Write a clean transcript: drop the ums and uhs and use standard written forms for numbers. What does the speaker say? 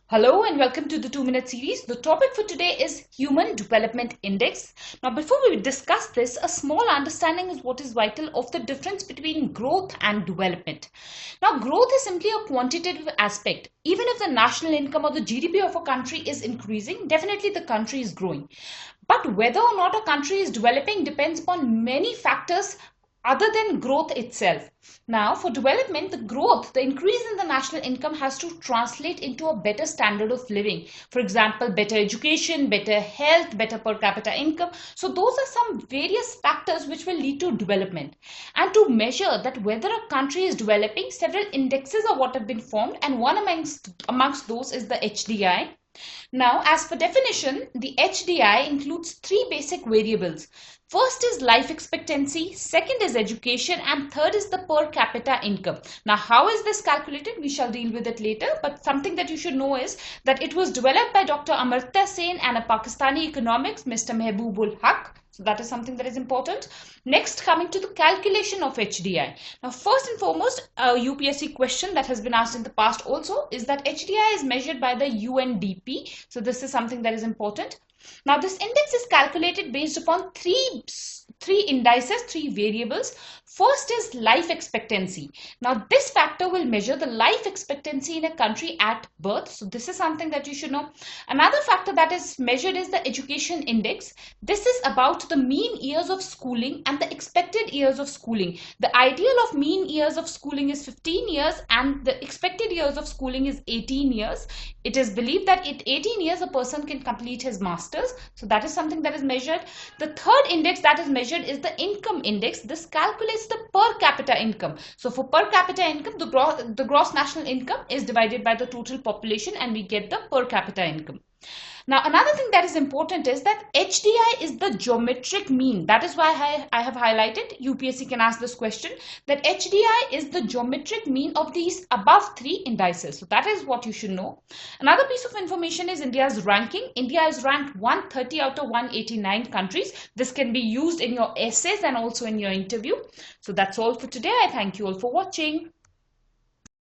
Hello and welcome to the 2-minute series. The topic for today is Human Development Index. Now, before we discuss this, a small understanding is what is vital of the difference between growth and development. Now, growth is simply a quantitative aspect. Even if the national income or the GDP of a country is increasing, definitely the country is growing. But whether or not a country is developing depends upon many factors other than growth itself. Now, for development, the increase in the national income has to translate into a better standard of living. For example, better education, better health, better per capita income. So those are some various factors which will lead to development. And to measure that whether a country is developing, several indexes are what have been formed, and one amongst those is the HDI. Now, as per definition, the HDI includes three basic variables. First is life expectancy, second is education, and third is the per capita income. Now, how is this calculated? We shall deal with it later, but something that you should know is that it was developed by Dr. Amartya Sen and a Pakistani economist, Mr. Mehboob Haq. So that is something that is important. Next, coming to the calculation of HDI. Now, first and foremost, a UPSC question that has been asked in the past also is that HDI is measured by the UNDP. So this is something that is important. Now, this index is calculated based upon three indices, three variables. First is life expectancy. Now, this factor will measure the life expectancy in a country at birth. So this is something that you should know. Another factor that is measured is the education index. This is about the mean years of schooling and the expected years of schooling. The ideal of mean years of schooling is 15 years and the expected years of schooling is 18 years. It is believed that at 18 years a person can complete his master's. So that is something that is measured. The third index that is measured is the income index. This calculates the per capita income. So for per capita income, the gross national income is divided by the total population and we get the per capita income. Now, another thing that is important is that HDI is the geometric mean. That is why I have highlighted, UPSC can ask this question, that HDI is the geometric mean of these above three indices. So that is what you should know. Another piece of information is India's ranking. India is ranked 130 out of 189 countries. This can be used in your essays and also in your interview. So that's all for today. I thank you all for watching.